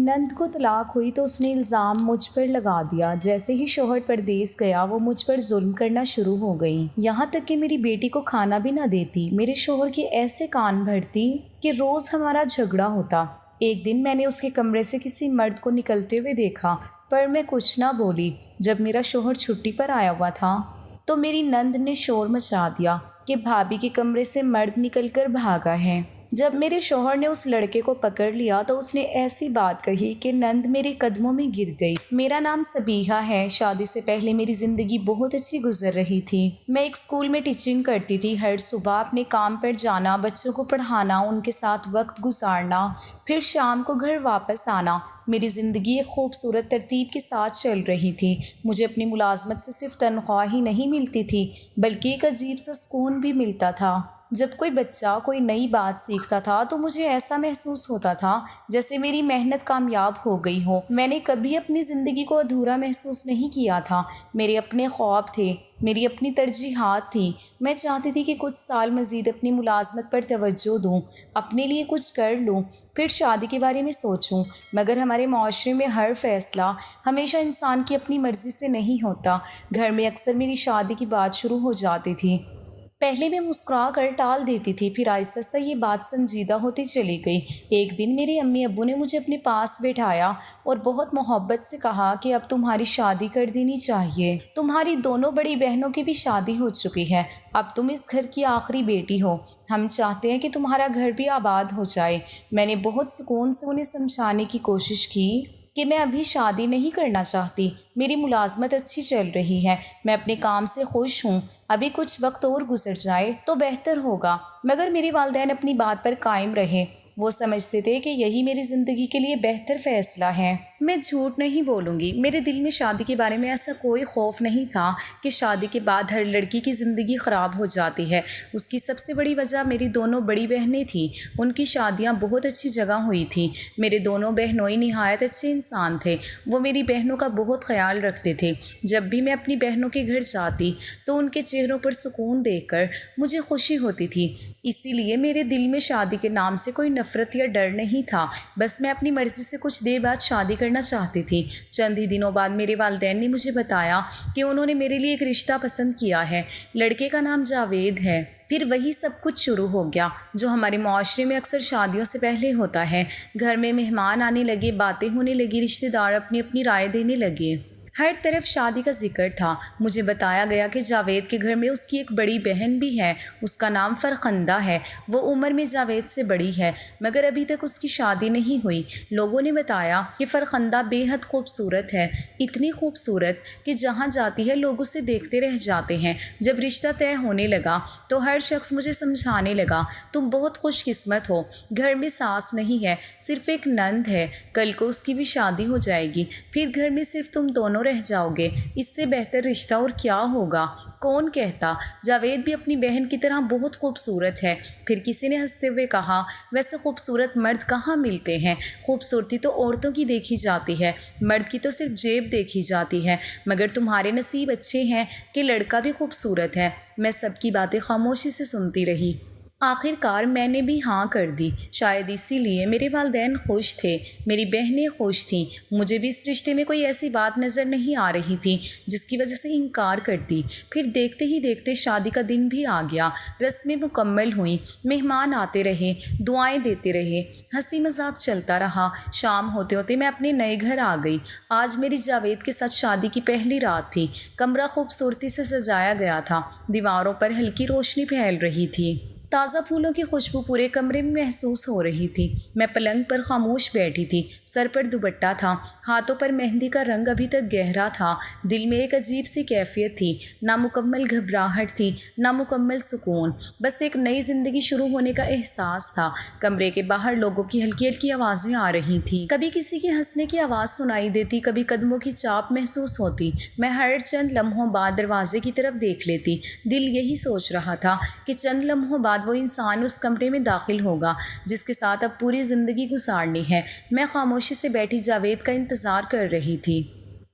نند کو طلاق ہوئی تو اس نے الزام مجھ پر لگا دیا۔ جیسے ہی شوہر پردیس گیا وہ مجھ پر ظلم کرنا شروع ہو گئی، یہاں تک کہ میری بیٹی کو کھانا بھی نہ دیتی، میرے شوہر کے ایسے کان بھرتی کہ روز ہمارا جھگڑا ہوتا۔ ایک دن میں نے اس کے کمرے سے کسی مرد کو نکلتے ہوئے دیکھا، پر میں کچھ نہ بولی۔ جب میرا شوہر چھٹی پر آیا ہوا تھا تو میری نند نے شور مچا دیا کہ بھابھی کے کمرے سے مرد نکل کر بھاگا ہے۔ جب میرے شوہر نے اس لڑکے کو پکڑ لیا تو اس نے ایسی بات کہی کہ نند میرے قدموں میں گر گئی۔ میرا نام سبیحہ ہے۔ شادی سے پہلے میری زندگی بہت اچھی گزر رہی تھی۔ میں ایک اسکول میں ٹیچنگ کرتی تھی۔ ہر صبح اپنے کام پر جانا، بچوں کو پڑھانا، ان کے ساتھ وقت گزارنا، پھر شام کو گھر واپس آنا۔ میری زندگی ایک خوبصورت ترتیب کے ساتھ چل رہی تھی۔ مجھے اپنی ملازمت سے صرف تنخواہ ہی نہیں ملتی تھی بلکہ ایک عجیب سا سکون بھی ملتا تھا۔ جب کوئی بچہ کوئی نئی بات سیکھتا تھا تو مجھے ایسا محسوس ہوتا تھا جیسے میری محنت کامیاب ہو گئی ہو۔ میں نے کبھی اپنی زندگی کو ادھورا محسوس نہیں کیا تھا۔ میرے اپنے خواب تھے، میری اپنی ترجیحات تھیں۔ میں چاہتی تھی کہ کچھ سال مزید اپنی ملازمت پر توجہ دوں، اپنے لیے کچھ کر لوں، پھر شادی کے بارے میں سوچوں۔ مگر ہمارے معاشرے میں ہر فیصلہ ہمیشہ انسان کی اپنی مرضی سے نہیں ہوتا۔ گھر میں اکثر میری شادی کی بات شروع ہو جاتی تھی۔ پہلے میں مسکرا کر ٹال دیتی تھی، پھر آہستہ آہستہ یہ بات سنجیدہ ہوتی چلی گئی۔ ایک دن میرے امی ابو نے مجھے اپنے پاس بٹھایا اور بہت محبت سے کہا کہ اب تمہاری شادی کر دینی چاہیے۔ تمہاری دونوں بڑی بہنوں کی بھی شادی ہو چکی ہے، اب تم اس گھر کی آخری بیٹی ہو۔ ہم چاہتے ہیں کہ تمہارا گھر بھی آباد ہو جائے۔ میں نے بہت سکون سے انہیں سمجھانے کی کوشش کی کہ میں ابھی شادی نہیں کرنا چاہتی، میری ملازمت اچھی چل رہی ہے، میں اپنے کام سے خوش ہوں، ابھی کچھ وقت اور گزر جائے تو بہتر ہوگا۔ مگر میرے والدین اپنی بات پر قائم رہے۔ وہ سمجھتے تھے کہ یہی میری زندگی کے لیے بہتر فیصلہ ہے۔ میں جھوٹ نہیں بولوں گی، میرے دل میں شادی کے بارے میں ایسا کوئی خوف نہیں تھا کہ شادی کے بعد ہر لڑکی کی زندگی خراب ہو جاتی ہے۔ اس کی سب سے بڑی وجہ میری دونوں بڑی بہنیں تھیں۔ ان کی شادیاں بہت اچھی جگہ ہوئی تھیں۔ میرے دونوں بہنوئی نہایت اچھے انسان تھے۔ وہ میری بہنوں کا بہت خیال رکھتے تھے۔ جب بھی میں اپنی بہنوں کے گھر جاتی تو ان کے چہروں پر سکون دیکھ کر مجھے خوشی ہوتی تھی۔ اسی لیے میرے دل میں شادی کے نام سے کوئی نفرت یا ڈر نہیں تھا، بس میں اپنی مرضی سے کچھ دیر بعد شادی کرنا چاہتی تھی۔ چند ہی دنوں بعد میرے والدین نے مجھے بتایا کہ انہوں نے میرے لیے ایک رشتہ پسند کیا ہے۔ لڑکے کا نام جاوید ہے۔ پھر وہی سب کچھ شروع ہو گیا جو ہمارے معاشرے میں اکثر شادیوں سے پہلے ہوتا ہے۔ گھر میں مہمان آنے لگے، باتیں ہونے لگی، رشتہ دار اپنی اپنی رائے دینے لگے۔ ہر طرف شادی کا ذکر تھا۔ مجھے بتایا گیا کہ جاوید کے گھر میں اس کی ایک بڑی بہن بھی ہے، اس کا نام فرخندہ ہے۔ وہ عمر میں جاوید سے بڑی ہے مگر ابھی تک اس کی شادی نہیں ہوئی۔ لوگوں نے بتایا کہ فرخندہ بے حد خوبصورت ہے، اتنی خوبصورت کہ جہاں جاتی ہے لوگ اسے دیکھتے رہ جاتے ہیں۔ جب رشتہ طے ہونے لگا تو ہر شخص مجھے سمجھانے لگا تم بہت خوش قسمت ہو، گھر میں ساس نہیں ہے، صرف ایک نند ہے، کل کو اس کی بھی شادی ہو جائے گی، پھر گھر میں صرف تم دونوں رہ جاؤ گے، اس سے بہتر رشتہ اور کیا ہوگا۔ کون کہتا جاوید بھی اپنی بہن کی طرح بہت خوبصورت ہے۔ پھر کسی نے ہنستے ہوئے کہا ویسے خوبصورت مرد کہاں ملتے ہیں، خوبصورتی تو عورتوں کی دیکھی جاتی ہے، مرد کی تو صرف جیب دیکھی جاتی ہے، مگر تمہارے نصیب اچھے ہیں کہ لڑکا بھی خوبصورت ہے۔ میں سب کی باتیں خاموشی سے سنتی رہی۔ آخر کار میں نے بھی ہاں کر دی۔ شاید اسی لیے میرے والدین خوش تھے، میری بہنیں خوش تھیں۔ مجھے بھی اس رشتے میں کوئی ایسی بات نظر نہیں آ رہی تھی جس کی وجہ سے انکار کرتی۔ پھر دیکھتے ہی دیکھتے شادی کا دن بھی آ گیا، رسمیں مکمل ہوئیں، مہمان آتے رہے، دعائیں دیتے رہے، ہنسی مذاق چلتا رہا۔ شام ہوتے ہوتے میں اپنے نئے گھر آ گئی۔ آج میری جاوید کے ساتھ شادی کی پہلی رات تھی۔ کمرہ خوبصورتی سے سجایا گیا تھا، دیواروں پر ہلکی روشنی پھیل رہی تھی، تازہ پھولوں کی خوشبو پورے کمرے میں محسوس ہو رہی تھی۔ میں پلنگ پر خاموش بیٹھی تھی، سر پر دوپٹہ تھا، ہاتھوں پر مہندی کا رنگ ابھی تک گہرا تھا۔ دل میں ایک عجیب سی کیفیت تھی، نامکمل گھبراہٹ تھی، نامکمل سکون، بس ایک نئی زندگی شروع ہونے کا احساس تھا۔ کمرے کے باہر لوگوں کی ہلکی ہلکی آوازیں آ رہی تھیں، کبھی کسی کی ہنسنے کی آواز سنائی دیتی، کبھی قدموں کی چاپ محسوس ہوتی۔ میں ہر چند لمحوں بعد دروازے کی طرف دیکھ لیتی، دل یہی سوچ رہا تھا کہ چند لمحوں بعد وہ انسان اس کمرے میں داخل ہوگا جس کے ساتھ اب پوری زندگی گزارنی ہے۔ میں خاموشی سے بیٹھی جاوید کا انتظار کر رہی تھی۔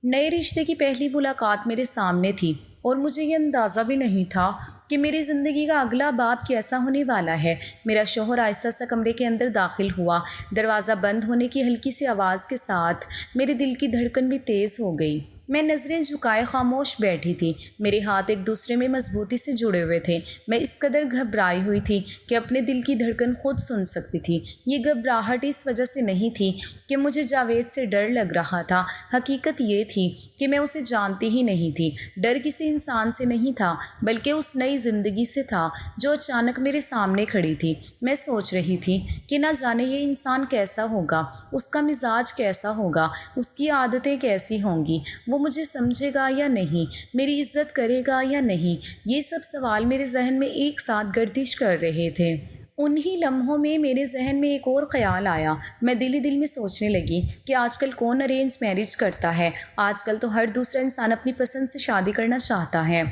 نئے رشتے کی پہلی ملاقات میرے سامنے تھی اور مجھے یہ اندازہ بھی نہیں تھا کہ میری زندگی کا اگلا باب کیسا ہونے والا ہے۔ میرا شوہر آہستہ سا کمرے کے اندر داخل ہوا۔ دروازہ بند ہونے کی ہلکی سی آواز کے ساتھ میرے دل کی دھڑکن بھی تیز ہو گئی۔ میں نظریں جھکائے خاموش بیٹھی تھی۔ میرے ہاتھ ایک دوسرے میں مضبوطی سے جڑے ہوئے تھے۔ میں اس قدر گھبرائی ہوئی تھی کہ اپنے دل کی دھڑکن خود سن سکتی تھی۔ یہ گھبراہٹ اس وجہ سے نہیں تھی کہ مجھے جاوید سے ڈر لگ رہا تھا۔ حقیقت یہ تھی کہ میں اسے جانتی ہی نہیں تھی۔ ڈر کسی انسان سے نہیں تھا بلکہ اس نئی زندگی سے تھا جو اچانک میرے سامنے کھڑی تھی۔ میں سوچ رہی تھی کہ نہ جانے یہ انسان کیسا ہوگا، اس کا مزاج کیسا ہوگا، اس کی عادتیں کیسی ہوں گی، وہ مجھے سمجھے گا یا نہیں، میری عزت کرے گا یا نہیں۔ یہ سب سوال میرے ذہن میں ایک ساتھ گردش کر رہے تھے۔ انہی لمحوں میں میرے ذہن میں ایک اور خیال آیا۔ میں دل ہی دل میں سوچنے لگی کہ آج کل کون ارینج میرج کرتا ہے۔ آج کل تو ہر دوسرا انسان اپنی پسند سے شادی کرنا چاہتا ہے۔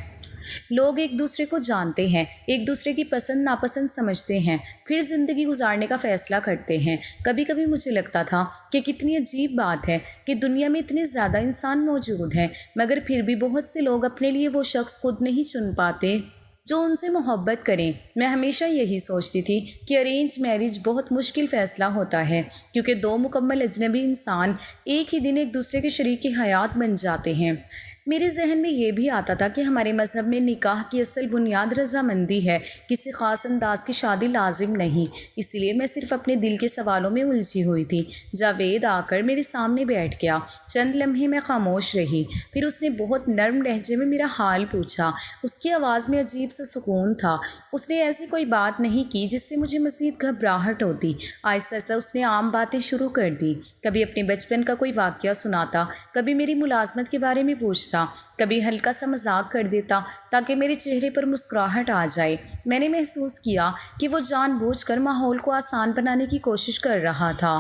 لوگ ایک دوسرے کو جانتے ہیں، ایک دوسرے کی پسند ناپسند سمجھتے ہیں، پھر زندگی گزارنے کا فیصلہ کرتے ہیں۔ کبھی کبھی مجھے لگتا تھا کہ کتنی عجیب بات ہے کہ دنیا میں اتنے زیادہ انسان موجود ہیں، مگر پھر بھی بہت سے لوگ اپنے لیے وہ شخص خود نہیں چن پاتے جو ان سے محبت کریں۔ میں ہمیشہ یہی سوچتی تھی کہ ارینج میرج بہت مشکل فیصلہ ہوتا ہے، کیونکہ دو مکمل اجنبی انسان ایک ہی دن ایک دوسرے کے شریک حیات بن جاتے ہیں۔ میرے ذہن میں یہ بھی آتا تھا کہ ہمارے مذہب میں نکاح کی اصل بنیاد رضامندی ہے، کسی خاص انداز کی شادی لازم نہیں۔ اس لیے میں صرف اپنے دل کے سوالوں میں الجھی ہوئی تھی۔ جاوید آ کر میرے سامنے بیٹھ گیا۔ چند لمحے میں خاموش رہی، پھر اس نے بہت نرم لہجے میں میرا حال پوچھا۔ اس کی آواز میں عجیب سا سکون تھا۔ اس نے ایسی کوئی بات نہیں کی جس سے مجھے مزید گھبراہٹ ہوتی۔ آہستہ آہستہ اس نے عام باتیں شروع کر دی۔ کبھی اپنے بچپن کا کوئی واقعہ سناتا، کبھی میری ملازمت کے بارے میں پوچھتا، کبھی ہلکا سا مذاق کر دیتا تاکہ میرے چہرے پر مسکراہٹ آ جائے۔ میں نے محسوس کیا کہ وہ جان بوجھ کر ماحول کو آسان بنانے کی کوشش کر رہا تھا۔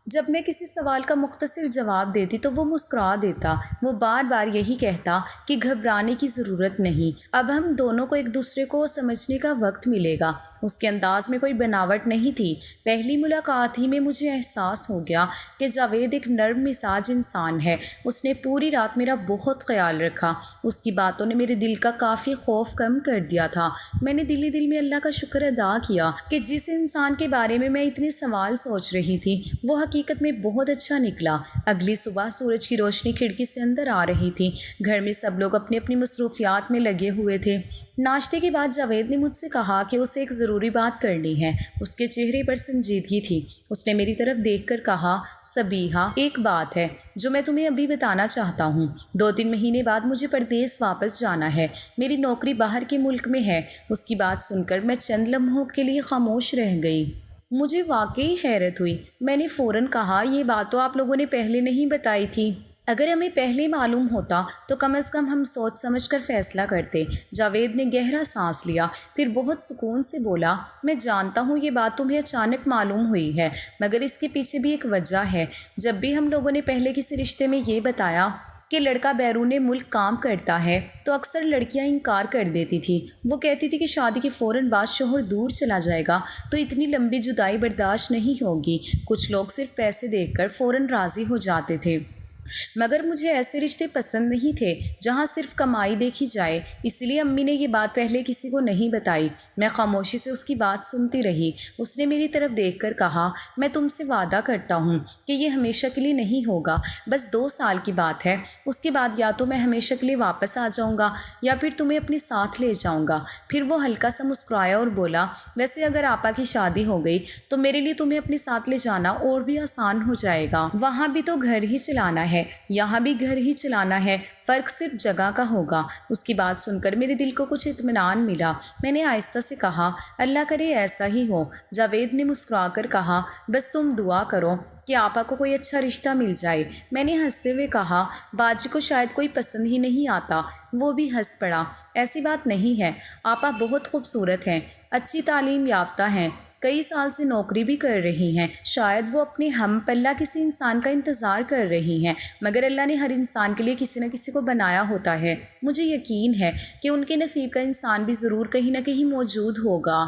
جب میں کسی سوال کا مختصر جواب دیتی تو وہ مسکرا دیتا۔ وہ بار بار یہی کہتا کہ گھبرانے کی ضرورت نہیں، اب ہم دونوں کو ایک دوسرے کو سمجھنے کا وقت ملے گا۔ اس کے انداز میں کوئی بناوٹ نہیں تھی۔ پہلی ملاقات ہی میں مجھے احساس ہو گیا کہ جاوید ایک نرم مزاج انسان ہے۔ اس نے پوری رات میرا بہت خیال رکھا۔ اس کی باتوں نے میرے دل کا کافی خوف کم کر دیا تھا۔ میں نے دل ہی دل میں اللہ کا شکر ادا کیا کہ جس انسان کے بارے میں اتنے سوال سوچ رہی تھی وہ حقیقت میں بہت اچھا نکلا۔ اگلی صبح سورج کی روشنی کھڑکی سے اندر آ رہی تھی۔ گھر میں سب لوگ اپنی اپنی مصروفیات میں لگے ہوئے تھے۔ ناشتے کے بعد جاوید نے مجھ سے کہا کہ اسے ایک ضروری بات کرنی ہے۔ اس کے چہرے پر سنجیدگی تھی۔ اس نے میری طرف دیکھ کر کہا، سبیحہ، ایک بات ہے جو میں تمہیں ابھی بتانا چاہتا ہوں۔ 2-3 مہینے بعد مجھے پردیس واپس جانا ہے۔ میری نوکری باہر کے ملک میں ہے۔ اس کی بات سن کر میں چند لمحوں کے لیے خاموش رہ گئی۔ مجھے واقعی حیرت ہوئی۔ میں نے فوراً کہا، یہ بات تو آپ لوگوں نے پہلے نہیں بتائی تھی۔ اگر ہمیں پہلے معلوم ہوتا تو کم از کم ہم سوچ سمجھ کر فیصلہ کرتے۔ جاوید نے گہرا سانس لیا، پھر بہت سکون سے بولا، میں جانتا ہوں یہ بات تمہیں اچانک معلوم ہوئی ہے، مگر اس کے پیچھے بھی ایک وجہ ہے۔ جب بھی ہم لوگوں نے پہلے کسی رشتے میں یہ بتایا کہ لڑکا بیرون ملک کام کرتا ہے تو اکثر لڑکیاں انکار کر دیتی تھی۔ وہ کہتی تھی کہ شادی کے فوراً بعد شوہر دور چلا جائے گا تو اتنی لمبی جدائی برداشت نہیں ہوگی۔ کچھ لوگ صرف پیسے دیکھ کر فوراً راضی ہو جاتے تھے، مگر مجھے ایسے رشتے پسند نہیں تھے جہاں صرف کمائی دیکھی جائے۔ اس لیے امی نے یہ بات پہلے کسی کو نہیں بتائی۔ میں خاموشی سے اس کی بات سنتی رہی۔ اس نے میری طرف دیکھ کر کہا، میں تم سے وعدہ کرتا ہوں کہ یہ ہمیشہ کے لیے نہیں ہوگا، بس 2 سال کی بات ہے۔ اس کے بعد یا تو میں ہمیشہ کے لیے واپس آ جاؤں گا یا پھر تمہیں اپنے ساتھ لے جاؤں گا۔ پھر وہ ہلکا سا مسکرایا اور بولا، ویسے اگر آپا کی شادی ہو گئی تو میرے لیے تمہیں اپنے ساتھ لے جانا اور بھی آسان ہو جائے گا۔ وہاں بھی تو گھر ہی چلانا ہے، یہاں بھی گھر ہی چلانا ہے، فرق صرف جگہ کا ہوگا۔ اس کی بات سن کر میرے دل کو کچھ اطمینان ملا۔ میں نے آہستہ سے کہا، اللہ کرے ایسا ہی ہو۔ جاوید نے مسکرا کر کہا، بس تم دعا کرو کہ آپا کو کوئی اچھا رشتہ مل جائے۔ میں نے ہنستے ہوئے کہا، باجی کو شاید کوئی پسند ہی نہیں آتا۔ وہ بھی ہنس پڑا، ایسی بات نہیں ہے، آپا بہت خوبصورت ہیں، اچھی تعلیم یافتہ ہیں، کئی سال سے نوکری بھی کر رہی ہیں، شاید وہ اپنے ہم پلہ کسی انسان کا انتظار کر رہی ہیں، مگر اللہ نے ہر انسان کے لیے کسی نہ کسی کو بنایا ہوتا ہے۔ مجھے یقین ہے کہ ان کے نصیب کا انسان بھی ضرور کہیں نہ کہیں موجود ہوگا۔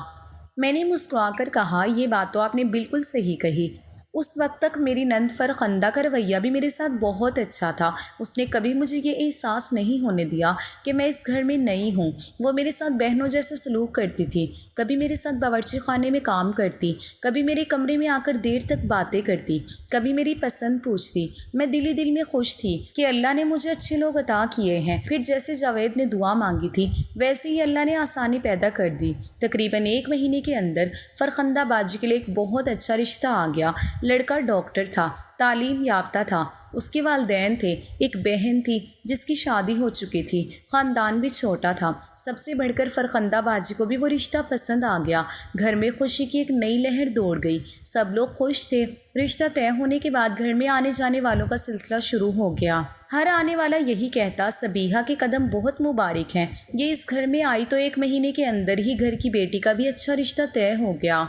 میں نے مسکرا کر کہا، یہ بات تو آپ نے بالکل صحیح کہی۔ اس وقت تک میری نند فرخندہ کا رویہ بھی میرے ساتھ بہت اچھا تھا۔ اس نے کبھی مجھے یہ احساس نہیں ہونے دیا کہ میں اس گھر میں نئی ہوں۔ وہ میرے ساتھ بہنوں جیسا سلوک کرتی تھی، کبھی میرے ساتھ باورچی خانے میں کام کرتی، کبھی میرے کمرے میں آ کر دیر تک باتیں کرتی، کبھی میری پسند پوچھتی۔ میں دل ہی دل میں خوش تھی کہ اللہ نے مجھے اچھے لوگ عطا کیے ہیں۔ پھر جیسے جاوید نے دعا مانگی تھی ویسے ہی اللہ نے آسانی پیدا کر دی۔ تقریباً 1 مہینے کے اندر فرخندہ باجی کے لیے ایک بہت اچھا رشتہ آ گیا۔ لڑکا ڈاکٹر تھا، تعلیم یافتہ تھا، اس کے والدین تھے، ایک بہن تھی جس کی شادی ہو چکی تھی، خاندان بھی چھوٹا تھا۔ سب سے بڑھ کر فرخندہ باجی کو بھی وہ رشتہ پسند آ گیا۔ گھر میں خوشی کی ایک نئی لہر دوڑ گئی، سب لوگ خوش تھے۔ رشتہ طے ہونے کے بعد گھر میں آنے جانے والوں کا سلسلہ شروع ہو گیا۔ ہر آنے والا یہی کہتا، سبیحہ کے قدم بہت مبارک ہیں، یہ اس گھر میں آئی تو 1 مہینے کے اندر ہی گھر کی بیٹی کا بھی اچھا رشتہ طے ہو گیا۔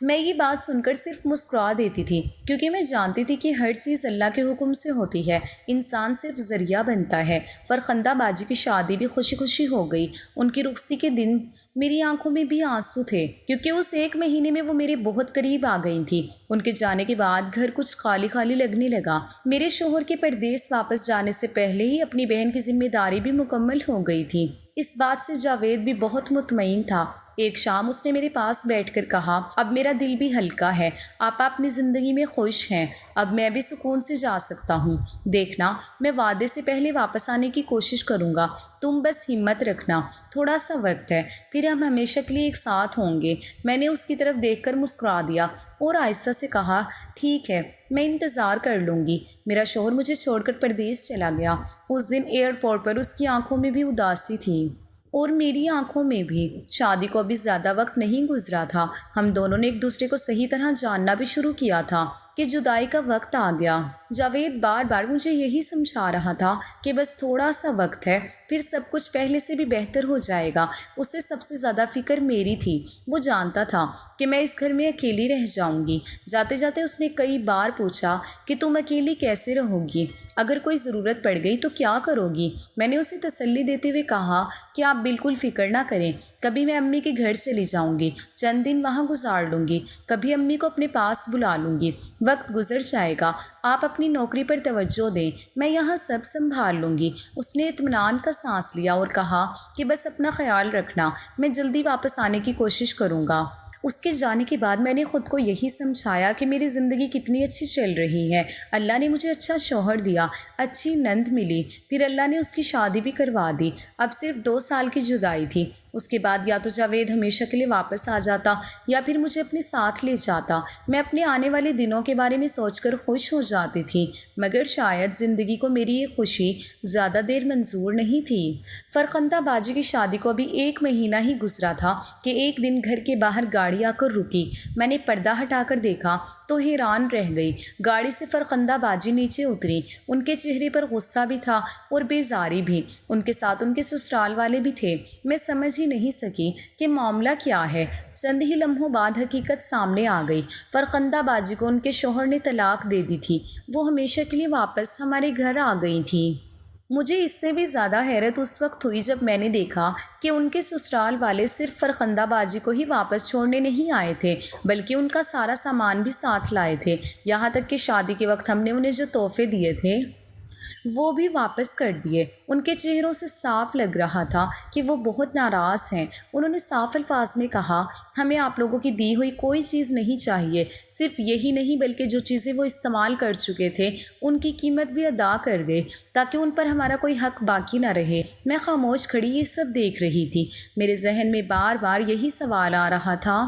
میں یہ بات سن کر صرف مسکرا دیتی تھی، کیونکہ میں جانتی تھی کہ ہر چیز اللہ کے حکم سے ہوتی ہے، انسان صرف ذریعہ بنتا ہے۔ فرخندہ باجی کی شادی بھی خوشی خوشی ہو گئی۔ ان کی رخصتی کے دن میری آنکھوں میں بھی آنسو تھے، کیونکہ اس 1 مہینے میں وہ میرے بہت قریب آ گئی تھی۔ ان کے جانے کے بعد گھر کچھ خالی خالی لگنے لگا۔ میرے شوہر کے پردیس واپس جانے سے پہلے ہی اپنی بہن کی ذمہ داری بھی مکمل ہو گئی تھی۔ اس بات سے جاوید بھی بہت مطمئن تھا۔ ایک شام اس نے میرے پاس بیٹھ کر کہا، اب میرا دل بھی ہلکا ہے، آپ اپنی زندگی میں خوش ہیں، اب میں بھی سکون سے جا سکتا ہوں۔ دیکھنا، میں وعدے سے پہلے واپس آنے کی کوشش کروں گا، تم بس ہمت رکھنا، تھوڑا سا وقت ہے، پھر ہم ہمیشہ کے لیے ایک ساتھ ہوں گے۔ میں نے اس کی طرف دیکھ کر مسکرا دیا اور آہستہ سے کہا، ٹھیک ہے، میں انتظار کر لوں گی۔ میرا شوہر مجھے چھوڑ کر پردیس چلا گیا۔ اس دن ایئرپورٹ پر اس کی آنکھوں میں بھی اداسی تھی اور میری آنکھوں میں بھی۔ شادی کو ابھی زیادہ وقت نہیں گزرا تھا، ہم دونوں نے ایک دوسرے کو صحیح طرح جاننا بھی شروع کیا تھا کہ جدائی کا وقت آ گیا۔ جاوید بار بار مجھے یہی سمجھا رہا تھا کہ بس تھوڑا سا وقت ہے، پھر سب کچھ پہلے سے بھی بہتر ہو جائے گا۔ اسے سب سے زیادہ فکر میری تھی۔ وہ جانتا تھا کہ میں اس گھر میں اکیلی رہ جاؤں گی۔ جاتے جاتے اس نے کئی بار پوچھا کہ تم اکیلی کیسے رہو گی؟ اگر کوئی ضرورت پڑ گئی تو کیا کرو گی؟ میں نے اسے تسلی دیتے ہوئے کہا کہ آپ بالکل فکر نہ کریں، کبھی میں امی کے گھر چلی جاؤں گی، چند دن وہاں گزار لوں گی، کبھی امی کو اپنے پاس بلا لوں گی، وقت گزر جائے گا، آپ اپنی نوکری پر توجہ دیں، میں یہاں سب سنبھال لوں گی۔ اس نے اطمینان کا سانس لیا اور کہا کہ بس اپنا خیال رکھنا، میں جلدی واپس آنے کی کوشش کروں گا۔ اس کے جانے کے بعد میں نے خود کو یہی سمجھایا کہ میری زندگی کتنی اچھی چل رہی ہے۔ اللہ نے مجھے اچھا شوہر دیا، اچھی نند ملی، پھر اللہ نے اس کی شادی بھی کروا دی۔ اب صرف 2 سال کی جدائی تھی۔ اس کے بعد یا تو جاوید ہمیشہ کے لیے واپس آ جاتا یا پھر مجھے اپنے ساتھ لے جاتا۔ میں اپنے آنے والے دنوں کے بارے میں سوچ کر خوش ہو جاتی تھی، مگر شاید زندگی کو میری یہ خوشی زیادہ دیر منظور نہیں تھی۔ فرخندہ باجی کی شادی کو ابھی 1 مہینہ ہی گزرا تھا کہ ایک دن گھر کے باہر گاڑی آ کر رکی۔ میں نے پردہ ہٹا کر دیکھا تو حیران رہ گئی۔ گاڑی سے فرخندہ باجی نیچے اتری۔ ان کے چہرے پر غصہ بھی تھا اور بیزاری بھی۔ ان کے ساتھ ان کے سسرال والے بھی تھے۔ میں سمجھ ہی نہیں سکی کہ معاملہ کیا ہے۔ چند ہی لمحوں بعد حقیقت سامنے آ گئی۔ فرخندہ باجی کو ان کے شوہر نے طلاق دے دی تھی۔ وہ ہمیشہ کے لیے واپس ہمارے گھر آ گئی تھیں۔ مجھے اس سے بھی زیادہ حیرت اس وقت ہوئی جب میں نے دیکھا کہ ان کے سسرال والے صرف فرخندہ باجی کو ہی واپس چھوڑنے نہیں آئے تھے، بلکہ ان کا سارا سامان بھی ساتھ لائے تھے۔ یہاں تک کہ شادی کے وقت ہم نے انہیں جو تحفے دیے تھے وہ بھی واپس کر دیے۔ ان کے چہروں سے صاف لگ رہا تھا کہ وہ بہت ناراض ہیں۔ انہوں نے صاف الفاظ میں کہا، ہمیں آپ لوگوں کی دی ہوئی کوئی چیز نہیں چاہیے، صرف یہی نہیں بلکہ جو چیزیں وہ استعمال کر چکے تھے ان کی قیمت بھی ادا کر دے، تاکہ ان پر ہمارا کوئی حق باقی نہ رہے۔ میں خاموش کھڑی یہ سب دیکھ رہی تھی۔ میرے ذہن میں بار بار یہی سوال آ رہا تھا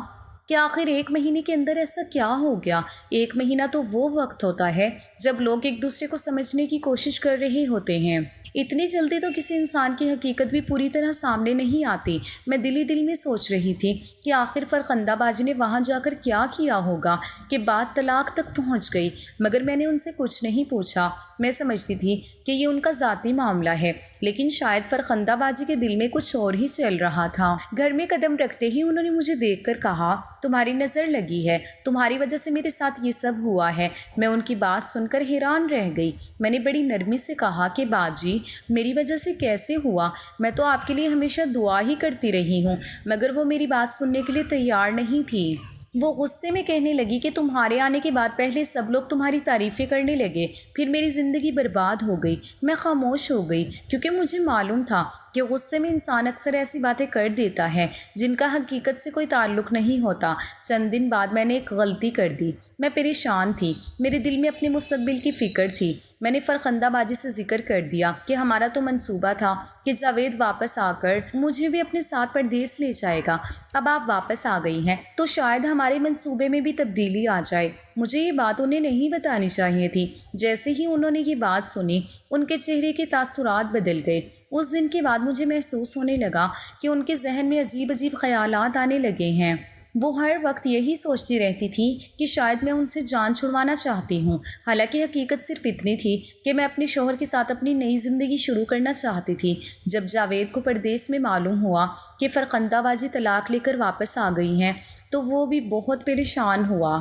کہ آخر 1 مہینے کے اندر ایسا کیا ہو گیا؟ 1 مہینہ تو وہ وقت ہوتا ہے جب لوگ ایک دوسرے کو سمجھنے کی کوشش کر رہے ہوتے ہیں۔ اتنی جلدی تو کسی انسان کی حقیقت بھی پوری طرح سامنے نہیں آتی۔ میں دل ہی دل میں سوچ رہی تھی کہ آخر فرخندہ باجی نے وہاں جا کر کیا کیا ہوگا کہ بات طلاق تک پہنچ گئی، مگر میں نے ان سے کچھ نہیں پوچھا۔ میں سمجھتی تھی کہ یہ ان کا ذاتی معاملہ ہے، لیکن شاید فرخندہ باجی کے دل میں کچھ اور ہی چل رہا تھا۔ گھر میں قدم رکھتے ہی انہوں نے مجھے دیکھ کر کہا، تمہاری نظر لگی ہے، تمہاری وجہ سے میرے ساتھ یہ سب ہوا ہے۔ میں ان کی بات سن کر حیران رہ گئی۔ میں نے بڑی نرمی سے کہا کہ باجی، میری وجہ سے کیسے ہوا؟ میں تو آپ کے لیے ہمیشہ دعا ہی کرتی رہی ہوں، مگر وہ میری بات سننے کے لیے تیار نہیں تھی۔ وہ غصے میں کہنے لگی کہ تمہارے آنے کے بعد پہلے سب لوگ تمہاری تعریفیں کرنے لگے، پھر میری زندگی برباد ہو گئی۔ میں خاموش ہو گئی کیونکہ مجھے معلوم تھا کہ غصے میں انسان اکثر ایسی باتیں کر دیتا ہے جن کا حقیقت سے کوئی تعلق نہیں ہوتا۔ چند دن بعد میں نے ایک غلطی کر دی۔ میں پریشان تھی، میرے دل میں اپنے مستقبل کی فکر تھی۔ میں نے فرخندہ بازی سے ذکر کر دیا کہ ہمارا تو منصوبہ تھا کہ جاوید واپس آ کر مجھے بھی اپنے ساتھ پردیس لے جائے گا۔ اب آپ واپس آ گئی ہیں تو شاید ہمارے منصوبے میں بھی تبدیلی آ جائے۔ مجھے یہ بات انہیں نہیں بتانی چاہیے تھی۔ جیسے ہی انہوں نے یہ بات سنی، ان کے چہرے کے تاثرات بدل گئے۔ اس دن کے بعد مجھے محسوس ہونے لگا کہ ان کے ذہن میں عجیب عجیب خیالات آنے لگے ہیں۔ وہ ہر وقت یہی سوچتی رہتی تھی کہ شاید میں ان سے جان چھڑوانا چاہتی ہوں، حالانکہ حقیقت صرف اتنی تھی کہ میں اپنے شوہر کے ساتھ اپنی نئی زندگی شروع کرنا چاہتی تھی۔ جب جاوید کو پردیس میں معلوم ہوا کہ فرخندہ بازی طلاق لے کر واپس آ گئی ہیں تو وہ بھی بہت پریشان ہوا۔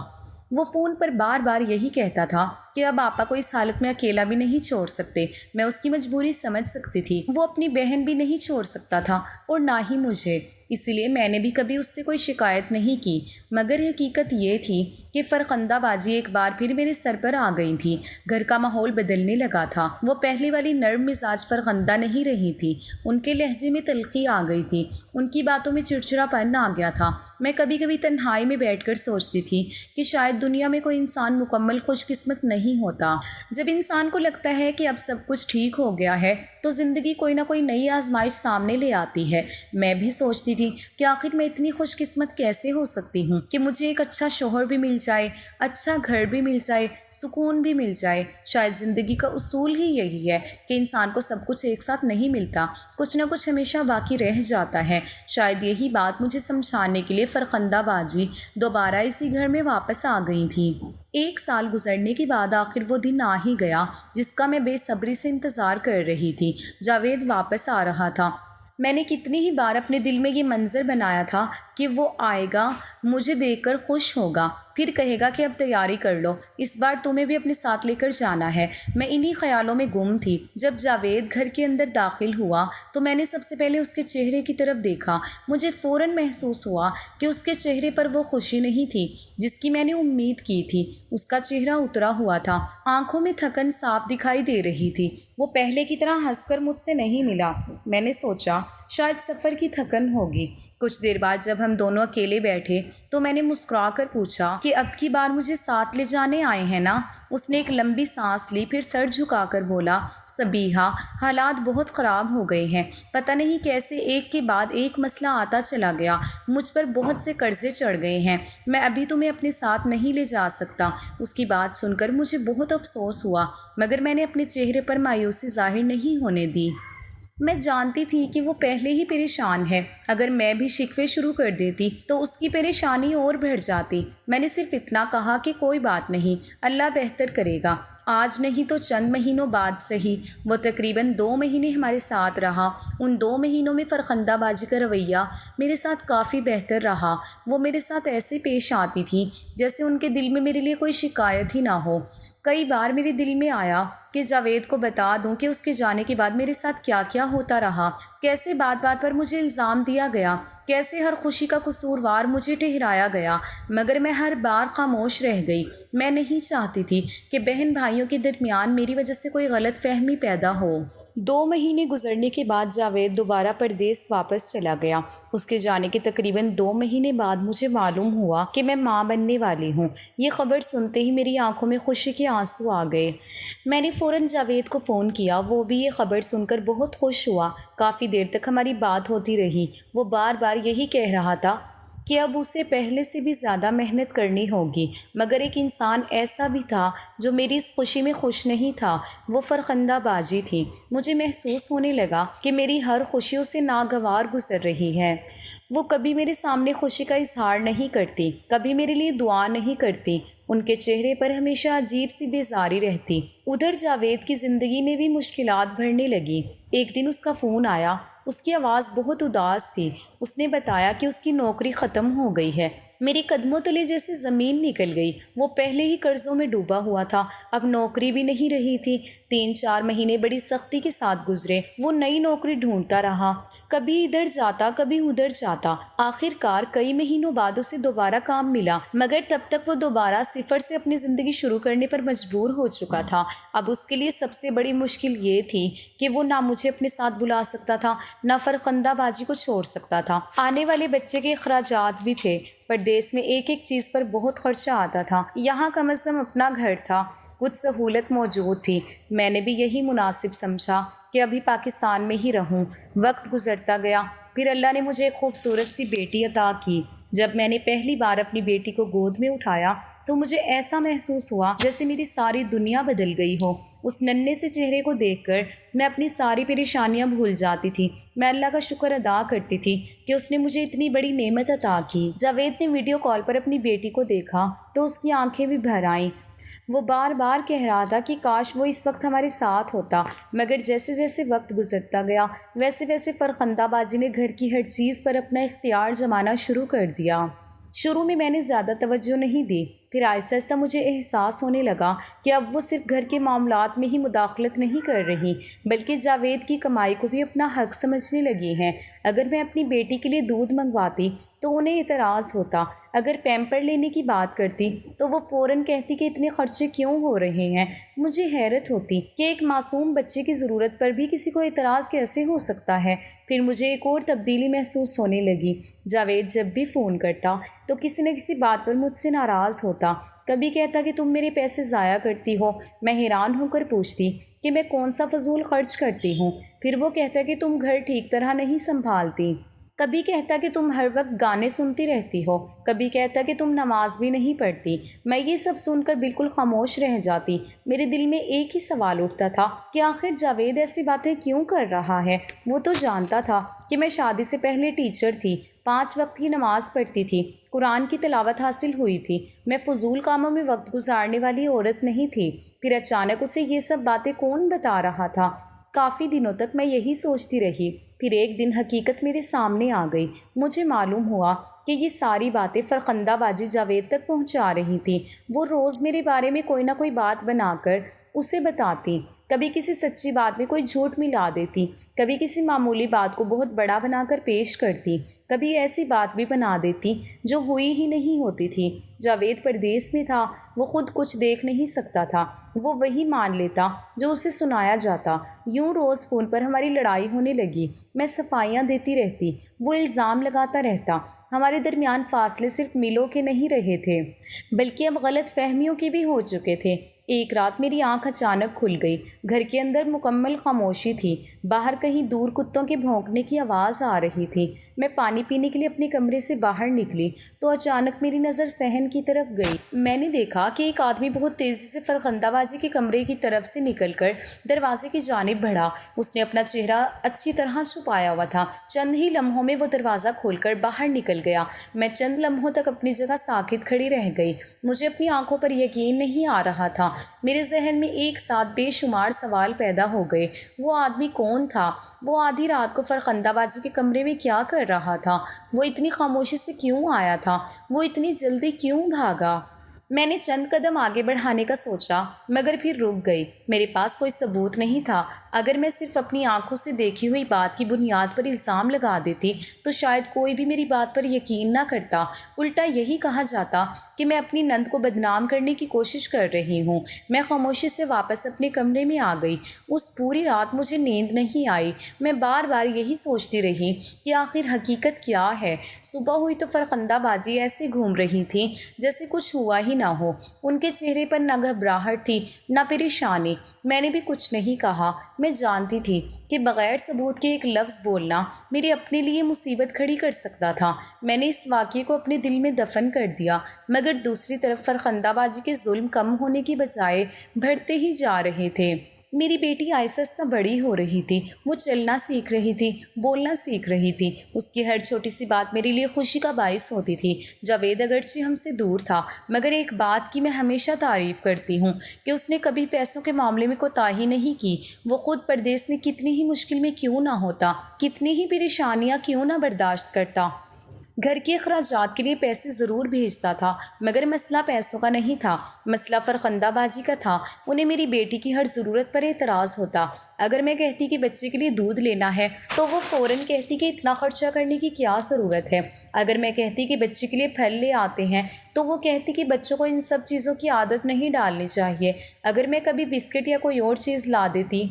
وہ فون پر بار بار یہی کہتا تھا کہ اب آپا کو اس حالت میں اکیلا بھی نہیں چھوڑ سکتے۔ میں اس کی مجبوری سمجھ سکتی تھی۔ وہ اپنی بہن بھی نہیں چھوڑ سکتا تھا اور نہ ہی مجھے، اسی لیے میں نے بھی کبھی اس سے کوئی شکایت نہیں کی۔ مگر حقیقت یہ تھی کہ فرخندہ بازی ایک بار پھر میرے سر پر آ گئی تھی۔ گھر کا ماحول بدلنے لگا تھا۔ وہ پہلے والی نرم مزاج فرخندہ نہیں رہی تھی۔ ان کے لہجے میں تلخی آ گئی تھی، ان کی باتوں میں چڑچڑا پن آ گیا تھا۔ میں کبھی کبھی تنہائی میں بیٹھ کر سوچتی تھی کہ شاید دنیا میں کوئی انسان مکمل خوش قسمت نہیں ہوتا۔ جب انسان کو لگتا ہے کہ اب سب کچھ ٹھیک ہو گیا ہے تو زندگی کوئی نہ کوئی نئی آزمائش سامنے لے آتی ہے۔ میں بھی سوچتی تھی کہ آخر میں اتنی خوش قسمت کیسے ہو سکتی ہوں کہ مجھے ایک اچھا شوہر بھی مل جائے، اچھا گھر بھی مل جائے، سکون بھی مل جائے۔ شاید زندگی کا اصول ہی یہی ہے کہ انسان کو سب کچھ ایک ساتھ نہیں ملتا، کچھ نہ کچھ ہمیشہ باقی رہ جاتا ہے۔ شاید یہی بات مجھے سمجھانے کے لیے فرخندہ بازی دوبارہ اسی گھر میں واپس آ گئی تھی۔ 1 سال گزرنے کے بعد آخر وہ دن آ ہی گیا جس کا میں بے صبری سے انتظار کر رہی تھی۔ جاوید واپس آ رہا تھا۔ میں نے کتنی ہی بار اپنے دل میں یہ منظر بنایا تھا کہ وہ آئے گا، مجھے دیکھ کر خوش ہوگا، پھر کہے گا کہ اب تیاری کر لو، اس بار تمہیں بھی اپنے ساتھ لے کر جانا ہے۔ میں انہی خیالوں میں گم تھی۔ جب جاوید گھر کے اندر داخل ہوا تو میں نے سب سے پہلے اس کے چہرے کی طرف دیکھا۔ مجھے فوراً محسوس ہوا کہ اس کے چہرے پر وہ خوشی نہیں تھی جس کی میں نے امید کی تھی۔ اس کا چہرہ اترا ہوا تھا، آنکھوں میں تھکن صاف دکھائی دے رہی تھی۔ وہ پہلے کی طرح ہنس کر مجھ سے نہیں ملا۔ میں نے سوچا شاید سفر کی تھکن ہوگی۔ کچھ دیر بعد جب ہم دونوں اکیلے بیٹھے تو میں نے مسکرا کر پوچھا کہ اب کی بار مجھے ساتھ لے جانے آئے ہیں نا؟ اس نے ایک لمبی سانس لی، پھر سر جھکا کر بولا، سبیحہ، حالات بہت خراب ہو گئے ہیں۔ پتہ نہیں کیسے ایک کے بعد ایک مسئلہ آتا چلا گیا۔ مجھ پر بہت سے قرضے چڑھ گئے ہیں۔ میں ابھی تمہیں اپنے ساتھ نہیں لے جا سکتا۔ اس کی بات سن کر مجھے بہت افسوس ہوا، مگر میں نے اپنے چہرے پر مایوسی ظاہر نہیں ہونے دی۔ میں جانتی تھی کہ وہ پہلے ہی پریشان ہے۔ اگر میں بھی شکوے شروع کر دیتی تو اس کی پریشانی اور بڑھ جاتی۔ میں نے صرف اتنا کہا کہ کوئی بات نہیں، اللہ بہتر کرے گا، آج نہیں تو چند مہینوں بعد صحیح۔ وہ تقریباً 2 مہینے ہمارے ساتھ رہا۔ ان 2 مہینوں میں فرخندہ بازی کا رویہ میرے ساتھ کافی بہتر رہا۔ وہ میرے ساتھ ایسے پیش آتی تھی جیسے ان کے دل میں میرے لیے کوئی شکایت ہی نہ ہو۔ کئی بار میرے دل میں آیا کہ جاوید کو بتا دوں کہ اس کے جانے کے بعد میرے ساتھ کیا کیا ہوتا رہا، کیسے بات بات پر مجھے الزام دیا گیا، کیسے ہر خوشی کا قصوروار مجھے ٹھہرایا گیا، مگر میں ہر بار خاموش رہ گئی۔ میں نہیں چاہتی تھی کہ بہن بھائیوں کے درمیان میری وجہ سے کوئی غلط فہمی پیدا ہو۔ 2 مہینے گزرنے کے بعد جاوید دوبارہ پردیس واپس چلا گیا۔ اس کے جانے کے تقریباً 2 مہینے بعد مجھے معلوم ہوا کہ میں ماں بننے والی ہوں۔ یہ خبر سنتے ہی میری آنکھوں میں خوشی کے آنسو آ گئے۔ میں نے فوراً جاوید کو فون کیا۔ وہ بھی یہ خبر سن کر بہت خوش ہوا۔ کافی دیر تک ہماری بات ہوتی رہی۔ وہ بار بار یہی کہہ رہا تھا کہ اب اسے پہلے سے بھی زیادہ محنت کرنی ہوگی، مگر ایک انسان ایسا بھی تھا جو میری اس خوشی میں خوش نہیں تھا۔ وہ فرخندہ بازی تھی۔ مجھے محسوس ہونے لگا کہ میری ہر خوشی اسے ناگوار گزر رہی ہے۔ وہ کبھی میرے سامنے خوشی کا اظہار نہیں کرتی، کبھی میرے لیے دعا نہیں کرتی۔ ان کے چہرے پر ہمیشہ عجیب سی بیزاری رہتی۔ ادھر جاوید کی زندگی میں بھی مشکلات بڑھنے لگی۔ ایک دن اس کا فون آیا۔ اس کی آواز بہت اداس تھی۔ اس نے بتایا کہ اس کی نوکری ختم ہو گئی ہے۔ میری قدموں تلے جیسے زمین نکل گئی۔ وہ پہلے ہی قرضوں میں ڈوبا ہوا تھا، اب نوکری بھی نہیں رہی تھی۔ 3-4 مہینے بڑی سختی کے ساتھ گزرے۔ وہ نئی نوکری ڈھونڈتا رہا، کبھی ادھر جاتا کبھی ادھر جاتا۔ آخر کار کئی مہینوں بعد اسے دوبارہ کام ملا، مگر تب تک وہ دوبارہ صفر سے اپنی زندگی شروع کرنے پر مجبور ہو چکا تھا۔ اب اس کے لیے سب سے بڑی مشکل یہ تھی کہ وہ نہ مجھے اپنے ساتھ بلا سکتا تھا، نہ فرخندہ باجی کو چھوڑ سکتا تھا۔ آنے والے بچے کے اخراجات بھی تھے۔ پردیس میں ایک ایک چیز پر بہت خرچہ آتا تھا، یہاں کم از کم اپنا گھر تھا، کچھ سہولت موجود تھی۔ میں نے بھی یہی مناسب سمجھا کہ ابھی پاکستان میں ہی رہوں۔ وقت گزرتا گیا، پھر اللہ نے مجھے ایک خوبصورت سی بیٹی عطا کی۔ جب میں نے پہلی بار اپنی بیٹی کو گود میں اٹھایا تو مجھے ایسا محسوس ہوا جیسے میری ساری دنیا بدل گئی ہو۔ اس ننھے سے چہرے کو دیکھ کر میں اپنی ساری پریشانیاں بھول جاتی تھی۔ میں اللہ کا شکر ادا کرتی تھی کہ اس نے مجھے اتنی بڑی نعمت عطا کی۔ جاوید نے ویڈیو کال پر اپنی بیٹی کو دیکھا تو اس کی آنکھیں بھی بھر آئیں۔ وہ بار بار کہہ رہا تھا کہ کاش وہ اس وقت ہمارے ساتھ ہوتا، مگر جیسے جیسے وقت گزرتا گیا ویسے ویسے فرخندہ باجی نے گھر کی ہر چیز پر اپنا اختیار جمانا شروع کر دیا۔ شروع میں نے زیادہ توجہ نہیں دی، پھر آہستہ آہستہ مجھے احساس ہونے لگا کہ اب وہ صرف گھر کے معاملات میں ہی مداخلت نہیں کر رہی بلکہ جاوید کی کمائی کو بھی اپنا حق سمجھنے لگی ہیں۔ اگر میں اپنی بیٹی کے لیے دودھ منگواتی تو انہیں اعتراض ہوتا، اگر پیمپر لینے کی بات کرتی تو وہ فوراً کہتی کہ اتنے خرچے کیوں ہو رہے ہیں۔ مجھے حیرت ہوتی کہ ایک معصوم بچے کی ضرورت پر بھی کسی کو اعتراض کیسے ہو سکتا ہے۔ پھر مجھے ایک اور تبدیلی محسوس ہونے لگی۔ جاوید جب بھی فون کرتا تو کسی نہ کسی بات پر مجھ سے ناراض ہوتا۔ کبھی کہتا کہ تم میرے پیسے ضائع کرتی ہو۔ میں حیران ہو کر پوچھتی کہ میں کون سا فضول خرچ کرتی ہوں۔ پھر وہ کہتا کہ تم گھر ٹھیک طرح نہیں سنبھالتی۔ کبھی کہتا کہ تم ہر وقت گانے سنتی رہتی ہو، کبھی کہتا کہ تم نماز بھی نہیں پڑھتی۔ میں یہ سب سن کر بالکل خاموش رہ جاتی۔ میرے دل میں ایک ہی سوال اٹھتا تھا کہ آخر جاوید ایسی باتیں کیوں کر رہا ہے۔ وہ تو جانتا تھا کہ میں شادی سے پہلے ٹیچر تھی، 5 وقت کی نماز پڑھتی تھی، قرآن کی تلاوت حاصل ہوئی تھی، میں فضول کاموں میں وقت گزارنے والی عورت نہیں تھی۔ پھر اچانک اسے یہ سب باتیں کون بتا رہا تھا؟ کافی دنوں تک میں یہی سوچتی رہی۔ پھر ایک دن حقیقت میرے سامنے آ گئی۔ مجھے معلوم ہوا کہ یہ ساری باتیں فرخندہ باجی جاوید تک پہنچا رہی تھی۔ وہ روز میرے بارے میں کوئی نہ کوئی بات بنا کر اسے بتاتی، کبھی کسی سچی بات میں کوئی جھوٹ ملا دیتی، کبھی کسی معمولی بات کو بہت بڑا بنا کر پیش کرتی، کبھی ایسی بات بھی بنا دیتی جو ہوئی ہی نہیں ہوتی تھی۔ جاوید پردیس میں تھا، وہ خود کچھ دیکھ نہیں سکتا تھا، وہ وہی مان لیتا جو اسے سنایا جاتا۔ یوں روز فون پر ہماری لڑائی ہونے لگی، میں صفائیاں دیتی رہتی، وہ الزام لگاتا رہتا۔ ہمارے درمیان فاصلے صرف میلوں کے نہیں رہے تھے بلکہ اب غلط فہمیوں کے بھی ہو چکے تھے۔ ایک رات میری آنکھ اچانک کھل گئی۔ گھر کے اندر مکمل خاموشی تھی، باہر کہیں دور کتوں کے بھونکنے کی آواز آ رہی تھی۔ میں پانی پینے کے لیے اپنے کمرے سے باہر نکلی تو اچانک میری نظر صحن کی طرف گئی۔ میں نے دیکھا کہ ایک آدمی بہت تیزی سے فرخندہ باجی کے کمرے کی طرف سے نکل کر دروازے کی جانب بڑھا۔ اس نے اپنا چہرہ اچھی طرح چھپایا ہوا تھا۔ چند ہی لمحوں میں وہ دروازہ کھول کر باہر نکل گیا۔ میں چند لمحوں تک اپنی جگہ ساکت کھڑی رہ گئی۔ مجھے اپنی آنکھوں پر یقین نہیں آ رہا تھا۔ میرے ذہن میں ایک ساتھ بے شمار سوال پیدا ہو گئے۔ وہ آدمی کون تھا؟ وہ آدھی رات کو فرخندہ باجی کے کمرے میں کیا کر رہا تھا؟ وہ اتنی خاموشی سے کیوں آیا تھا؟ وہ اتنی جلدی کیوں بھاگا؟ میں نے چند قدم آگے بڑھانے کا سوچا مگر پھر رک گئی۔ میرے پاس کوئی ثبوت نہیں تھا۔ اگر میں صرف اپنی آنکھوں سے دیکھی ہوئی بات کی بنیاد پر الزام لگا دیتی تو شاید کوئی بھی میری بات پر یقین نہ کرتا۔ الٹا یہی کہا جاتا کہ میں اپنی نند کو بدنام کرنے کی کوشش کر رہی ہوں۔ میں خاموشی سے واپس اپنے کمرے میں آ گئی۔ اس پوری رات مجھے نیند نہیں آئی۔ میں بار بار یہی سوچتی رہی کہ آخر حقیقت کیا ہے۔ صبح ہوئی تو فرخندہ باجی ایسے گھوم رہی تھی جیسے کچھ ہوا ہی نہ ہو۔ ان کے چہرے پر نہ گھبراہٹ تھی نہ پریشانی۔ میں نے بھی کچھ نہیں کہا۔ میں جانتی تھی کہ بغیر ثبوت کے ایک لفظ بولنا میرے اپنے لیے مصیبت کھڑی کر سکتا تھا۔ میں نے اس واقعے کو اپنے دل میں دفن کر دیا، مگر دوسری طرف فرخندہ باجی کے ظلم کم ہونے کی بجائے بڑھتے ہی جا رہے تھے۔ میری بیٹی آہستہ آہستہ بڑی ہو رہی تھی۔ وہ چلنا سیکھ رہی تھی، بولنا سیکھ رہی تھی۔ اس کی ہر چھوٹی سی بات میرے لیے خوشی کا باعث ہوتی تھی۔ جاوید اگرچہ ہم سے دور تھا مگر ایک بات کی میں ہمیشہ تعریف کرتی ہوں کہ اس نے کبھی پیسوں کے معاملے میں کوتاہی نہیں کی۔ وہ خود پردیس میں کتنی ہی مشکل میں کیوں نہ ہوتا، کتنی ہی پریشانیاں کیوں نہ برداشت کرتا، گھر کے اخراجات کے لیے پیسے ضرور بھیجتا تھا، مگر مسئلہ پیسوں کا نہیں تھا، مسئلہ فرخندہ بازی کا تھا۔ انہیں میری بیٹی کی ہر ضرورت پر اعتراض ہوتا۔ اگر میں کہتی کہ بچے کے لیے دودھ لینا ہے تو وہ فوراً کہتی کہ اتنا خرچہ کرنے کی کیا ضرورت ہے۔ اگر میں کہتی کہ بچے کے لیے پھل لے آتے ہیں تو وہ کہتی کہ بچوں کو ان سب چیزوں کی عادت نہیں ڈالنی چاہیے۔ اگر میں کبھی بسکٹ یا کوئی اور چیز لا دیتی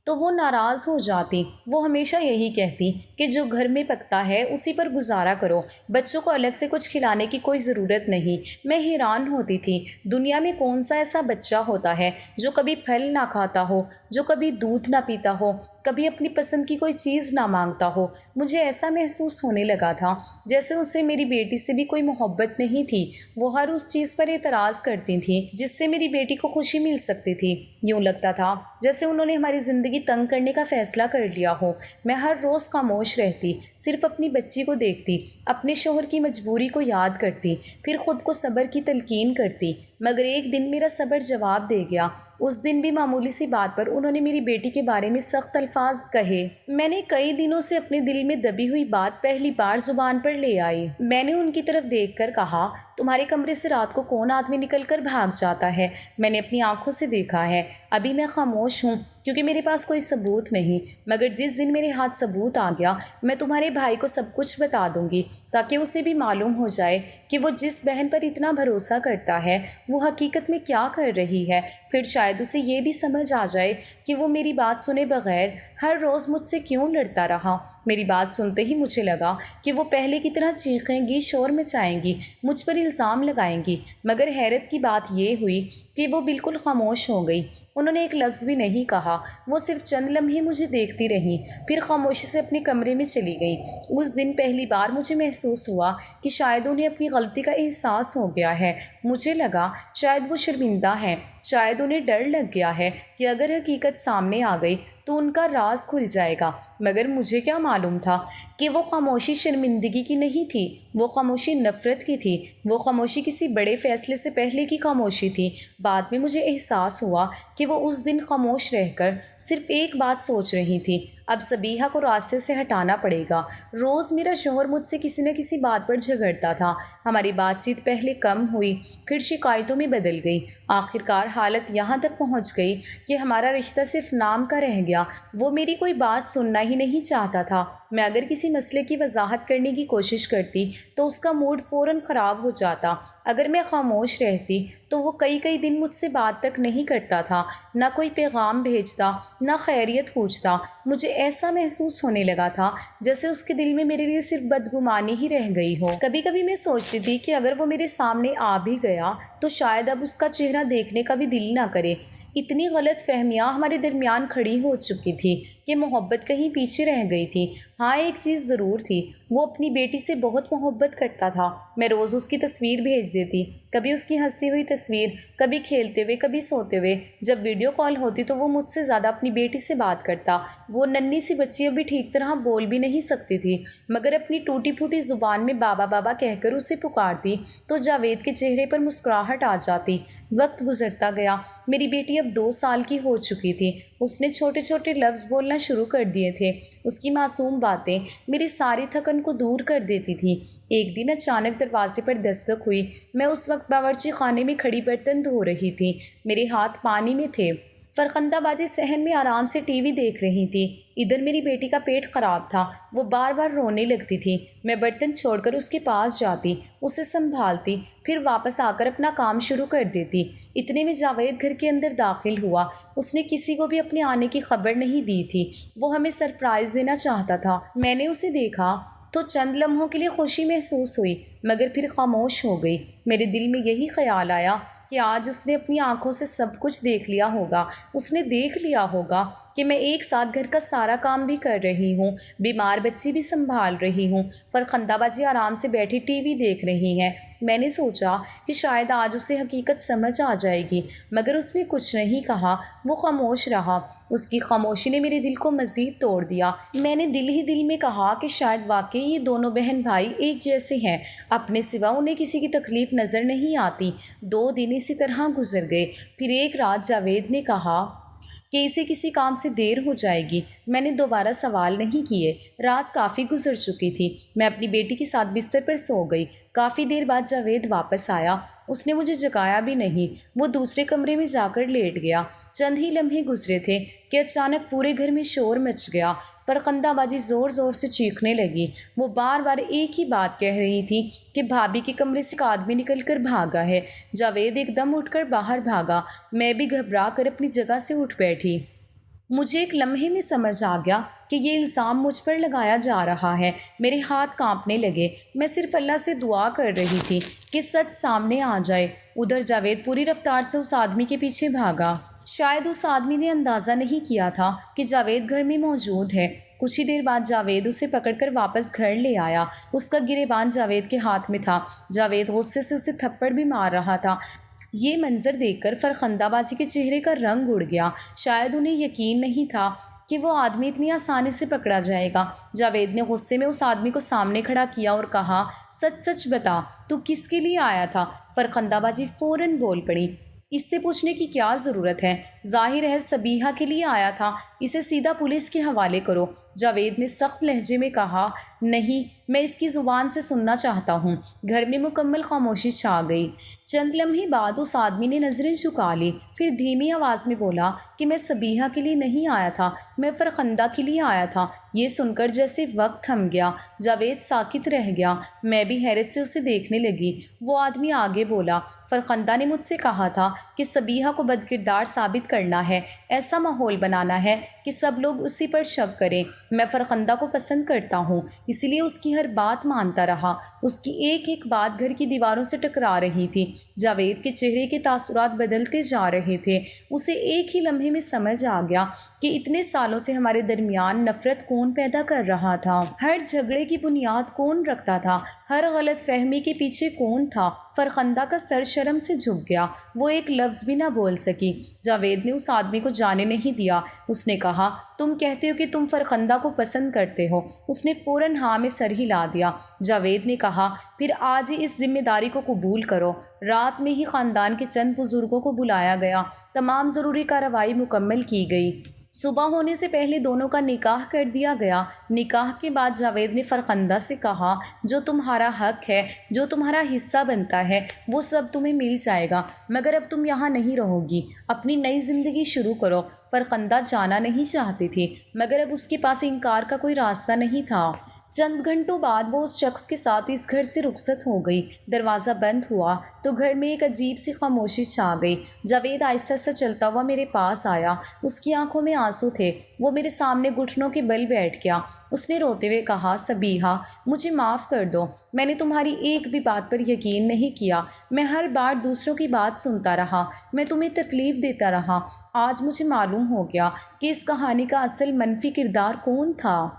تو وہ ناراض ہو جاتی۔ وہ ہمیشہ یہی کہتی کہ جو گھر میں پکتا ہے اسی پر گزارا کرو، بچوں کو الگ سے کچھ کھلانے کی کوئی ضرورت نہیں۔ میں حیران ہوتی تھی، دنیا میں کون سا ایسا بچہ ہوتا ہے جو کبھی پھل نہ کھاتا ہو، جو کبھی دودھ نہ پیتا ہو، کبھی اپنی پسند کی کوئی چیز نہ مانگتا ہو۔ مجھے ایسا محسوس ہونے لگا تھا جیسے اسے میری بیٹی سے بھی کوئی محبت نہیں تھی۔ وہ ہر اس چیز پر اعتراض کرتی تھی جس سے میری بیٹی کو خوشی مل سکتی تھی۔ یوں لگتا تھا جیسے انہوں نے ہماری زندگی تنگ کرنے کا فیصلہ کر لیا ہو۔ میں ہر روز خاموش رہتی، صرف اپنی بچی کو دیکھتی، اپنے شوہر کی مجبوری کو یاد کرتی، پھر خود کو صبر کی تلقین کرتی۔ مگر ایک دن میرا صبر جواب دے گیا۔ اس دن بھی معمولی سی بات پر انہوں نے میری بیٹی کے بارے میں سخت الفاظ کہے۔ میں نے کئی دنوں سے اپنے دل میں دبی ہوئی بات پہلی بار زبان پر لے آئی۔ میں نے ان کی طرف دیکھ کر کہا، تمہارے کمرے سے رات کو کون آدمی نکل کر بھاگ جاتا ہے؟ میں نے اپنی آنکھوں سے دیکھا ہے۔ ابھی میں خاموش ہوں کیونکہ میرے پاس کوئی ثبوت نہیں، مگر جس دن میرے ہاتھ ثبوت آ گیا میں تمہارے بھائی کو سب کچھ بتا دوں گی، تاکہ اسے بھی معلوم ہو جائے کہ وہ جس بہن پر اتنا بھروسہ کرتا ہے وہ حقیقت میں کیا کر رہی ہے۔ پھر شاید اسے یہ بھی سمجھ آ جائے کہ وہ میری بات سنے بغیر ہر روز مجھ سے کیوں لڑتا رہا۔ میری بات سنتے ہی مجھے لگا کہ وہ پہلے کی طرح چیخیں گی، شور مچائیں گی، مجھ پر الزام لگائیں گی، مگر حیرت کی بات یہ ہوئی کہ وہ بالکل خاموش ہو گئی۔ انہوں نے ایک لفظ بھی نہیں کہا، وہ صرف چند لمحے مجھے دیکھتی رہیں، پھر خاموشی سے اپنے کمرے میں چلی گئیں۔ اس دن پہلی بار مجھے محسوس ہوا کہ شاید انہیں اپنی غلطی کا احساس ہو گیا ہے۔ مجھے لگا شاید وہ شرمندہ ہیں، شاید انہیں ڈر لگ گیا ہے کہ اگر حقیقت سامنے آ گئی تو ان کا راز کھل جائے گا۔ مگر مجھے کیا معلوم تھا کہ وہ خاموشی شرمندگی کی نہیں تھی، وہ خاموشی نفرت کی تھی، وہ خاموشی کسی بڑے فیصلے سے پہلے کی خاموشی تھی۔ بعد میں مجھے احساس ہوا کہ وہ اس دن خاموش رہ کر صرف ایک بات سوچ رہی تھی، اب صبیحہ کو راستے سے ہٹانا پڑے گا۔ روز میرا شوہر مجھ سے کسی نہ کسی بات پر جھگڑتا تھا۔ ہماری بات چیت پہلے کم ہوئی، پھر شکایتوں میں بدل گئی۔ آخرکار حالت یہاں تک پہنچ گئی کہ ہمارا رشتہ صرف نام کا رہ گیا۔ وہ میری کوئی بات سننا ہی نہیں چاہتا تھا۔ میں اگر کسی مسئلے کی وضاحت کرنے کی کوشش کرتی تو اس کا موڈ فوراً خراب ہو جاتا۔ اگر میں خاموش رہتی تو وہ کئی دن مجھ سے بات تک نہیں کرتا تھا، نہ کوئی پیغام بھیجتا، نہ خیریت پوچھتا۔ مجھے ایسا محسوس ہونے لگا تھا جیسے اس کے دل میں میرے لیے صرف بدگمانی ہی رہ گئی ہو۔ کبھی کبھی میں سوچتی تھی کہ اگر وہ میرے سامنے آ بھی گیا تو شاید اب اس کا چہرہ دیکھنے کا بھی دل نہ کرے۔ اتنی غلط فہمیاں ہمارے درمیان کھڑی ہو چکی تھی کہ محبت کہیں پیچھے رہ گئی تھی۔ ہاں، ایک چیز ضرور تھی، وہ اپنی بیٹی سے بہت محبت کرتا تھا۔ میں روز اس کی تصویر بھیج دیتی، کبھی اس کی ہنستی ہوئی تصویر، کبھی کھیلتے ہوئے، کبھی سوتے ہوئے۔ جب ویڈیو کال ہوتی تو وہ مجھ سے زیادہ اپنی بیٹی سے بات کرتا۔ وہ ننھی سی بچی ابھی ٹھیک طرح بول بھی نہیں سکتی تھی، مگر اپنی ٹوٹی پھوٹی زبان میں بابا بابا کہہ کر اسے پکارتی تو جاوید کے چہرے پر مسکراہٹ آ جاتی۔ وقت گزرتا گیا، میری بیٹی اب 2 سال کی ہو چکی تھی۔ اس نے چھوٹے چھوٹے لفظ بولنا شروع کر دیے تھے۔ اس کی معصوم باتیں میری ساری تھکن کو دور کر دیتی تھیں۔ ایک دن اچانک دروازے پر دستک ہوئی۔ میں اس وقت باورچی خانے میں کھڑی برتن دھو رہی تھی، میرے ہاتھ پانی میں تھے۔ فرخندہ بازی صحن میں آرام سے ٹی وی دیکھ رہی تھی۔ ادھر میری بیٹی کا پیٹ خراب تھا، وہ بار بار رونے لگتی تھی۔ میں برتن چھوڑ کر اس کے پاس جاتی، اسے سنبھالتی، پھر واپس آ کر اپنا کام شروع کر دیتی۔ اتنے میں جاوید گھر کے اندر داخل ہوا۔ اس نے کسی کو بھی اپنے آنے کی خبر نہیں دی تھی، وہ ہمیں سرپرائز دینا چاہتا تھا۔ میں نے اسے دیکھا تو چند لمحوں کے لیے خوشی محسوس ہوئی، مگر پھر خاموش ہو گئی۔ میرے دل میں یہی خیال آیا کہ آج اس نے اپنی آنکھوں سے سب کچھ دیکھ لیا ہوگا۔ اس نے دیکھ لیا ہوگا کہ میں ایک ساتھ گھر کا سارا کام بھی کر رہی ہوں، بیمار بچی بھی سنبھال رہی ہوں، فرخندہ بازی آرام سے بیٹھی ٹی وی دیکھ رہی ہیں۔ میں نے سوچا کہ شاید آج اسے حقیقت سمجھ آ جائے گی، مگر اس نے کچھ نہیں کہا، وہ خاموش رہا۔ اس کی خاموشی نے میرے دل کو مزید توڑ دیا۔ میں نے دل ہی دل میں کہا کہ شاید واقعی یہ دونوں بہن بھائی ایک جیسے ہیں، اپنے سوا انہیں کسی کی تکلیف نظر نہیں آتی۔ 2 دن اسی طرح گزر گئے۔ پھر ایک رات جاوید نے کہا، کہ اسے کسی کام سے دیر ہو جائے گی۔ میں نے دوبارہ سوال نہیں کیے۔ رات کافی گزر چکی تھی۔ میں اپنی بیٹی کے ساتھ بستر پر سو گئی۔ کافی دیر بعد جاوید واپس آیا۔ اس نے مجھے جگایا بھی نہیں، وہ دوسرے کمرے میں جا کر لیٹ گیا۔ چند ہی لمحے گزرے تھے کہ اچانک پورے گھر میں شور مچ گیا۔ فرخندہ باجی زور زور سے چیخنے لگی۔ وہ بار بار ایک ہی بات کہہ رہی تھی کہ بھابھی کے کمرے سے ایک آدمی نکل کر بھاگا ہے۔ جاوید ایک دم اٹھ کر باہر بھاگا۔ میں بھی گھبرا کر اپنی جگہ سے اٹھ بیٹھی۔ مجھے ایک لمحے میں سمجھ آ گیا کہ یہ الزام مجھ پر لگایا جا رہا ہے۔ میرے ہاتھ کانپنے لگے۔ میں صرف اللہ سے دعا کر رہی تھی کہ سچ سامنے آ جائے۔ ادھر جاوید پوری رفتار سے اس آدمی کے پیچھے بھاگا۔ شاید اس آدمی نے اندازہ نہیں کیا تھا کہ جاوید گھر میں موجود ہے۔ کچھ ہی دیر بعد جاوید اسے پکڑ کر واپس گھر لے آیا۔ اس کا گریبان جاوید کے ہاتھ میں تھا۔ جاوید غصے سے اسے تھپڑ بھی مار رہا تھا۔ یہ منظر دیکھ کر فرخندہ باجی کے چہرے کا رنگ اڑ گیا۔ شاید انہیں یقین نہیں تھا کہ وہ آدمی اتنی آسانی سے پکڑا جائے گا۔ جاوید نے غصے میں اس آدمی کو سامنے کھڑا کیا اور کہا، سچ سچ بتا، تو کس کے لیے آیا تھا؟ فرخندہ باجی فوراً بول پڑی، اس سے پوچھنے کی کیا ضرورت ہے؟ ظاہر ہے صبیحہ کے لیے آیا تھا، اسے سیدھا پولیس کے حوالے کرو۔ جاوید نے سخت لہجے میں کہا، نہیں، میں اس کی زبان سے سننا چاہتا ہوں۔ گھر میں مکمل خاموشی چھا گئی۔ چند لمحے بعد اس آدمی نے نظریں جھکا لی، پھر دھیمی آواز میں بولا کہ میں صبیحہ کے لیے نہیں آیا تھا، میں فرخندہ کے لیے آیا تھا۔ یہ سن کر جیسے وقت تھم گیا۔ جاوید ساکت رہ گیا۔ میں بھی حیرت سے اسے دیکھنے لگی۔ وہ آدمی آگے بولا، فرخندہ نے مجھ سے کہا تھا کہ صبیحہ کو بدکردار ثابت کرنا ہے، ایسا ماحول بنانا ہے کہ سب لوگ اسی پر شک کریں۔ میں فرخندہ کو پسند کرتا ہوں، اس لیے اس کی ہر بات مانتا رہا۔ اس کی ایک ایک بات گھر کی دیواروں سے ٹکرا رہی تھی۔ جاوید کے چہرے کے تاثرات بدلتے جا رہے تھے۔ اسے ایک ہی لمحے میں سمجھ آ گیا کہ اتنے سالوں سے ہمارے درمیان نفرت کون پیدا کر رہا تھا، ہر جھگڑے کی بنیاد کون رکھتا تھا، ہر غلط فہمی کے پیچھے کون تھا۔ فرخندہ کا سر شرم سے جھک گیا۔ وہ ایک لفظ بھی نہ بول سکی۔ جاوید نے اس آدمی کو جانے نہیں دیا۔ اس نے کہا، تم کہتے ہو کہ تم فرخندہ کو پسند کرتے ہو؟ اس نے فوراً ہاں میں سر ہلا دیا۔ جاوید نے کہا، پھر آج ہی اس ذمہ داری کو قبول کرو۔ رات میں ہی خاندان کے چند بزرگوں کو بلایا گیا۔ تمام ضروری کارروائی مکمل کی گئی۔ صبح ہونے سے پہلے دونوں کا نکاح کر دیا گیا۔ نکاح کے بعد جاوید نے فرخندہ سے کہا، جو تمہارا حق ہے، جو تمہارا حصہ بنتا ہے، وہ سب تمہیں مل جائے گا، مگر اب تم یہاں نہیں رہو گی، اپنی نئی زندگی شروع کرو۔ فرخندہ جانا نہیں چاہتی تھی، مگر اب اس کے پاس انکار کا کوئی راستہ نہیں تھا۔ چند گھنٹوں بعد وہ اس شخص کے ساتھ اس گھر سے رخصت ہو گئی۔ دروازہ بند ہوا تو گھر میں ایک عجیب سی خاموشی چھا گئی۔ جاوید آہستہ سے چلتا ہوا میرے پاس آیا۔ اس کی آنکھوں میں آنسو تھے۔ وہ میرے سامنے گھٹنوں کے بل بیٹھ گیا۔ اس نے روتے ہوئے کہا، صبیحہ، مجھے معاف کر دو، میں نے تمہاری ایک بھی بات پر یقین نہیں کیا۔ میں ہر بار دوسروں کی بات سنتا رہا، میں تمہیں تکلیف دیتا رہا۔ آج مجھے معلوم ہو گیا کہ اس کہانی کا اصل منفی کردار کون تھا۔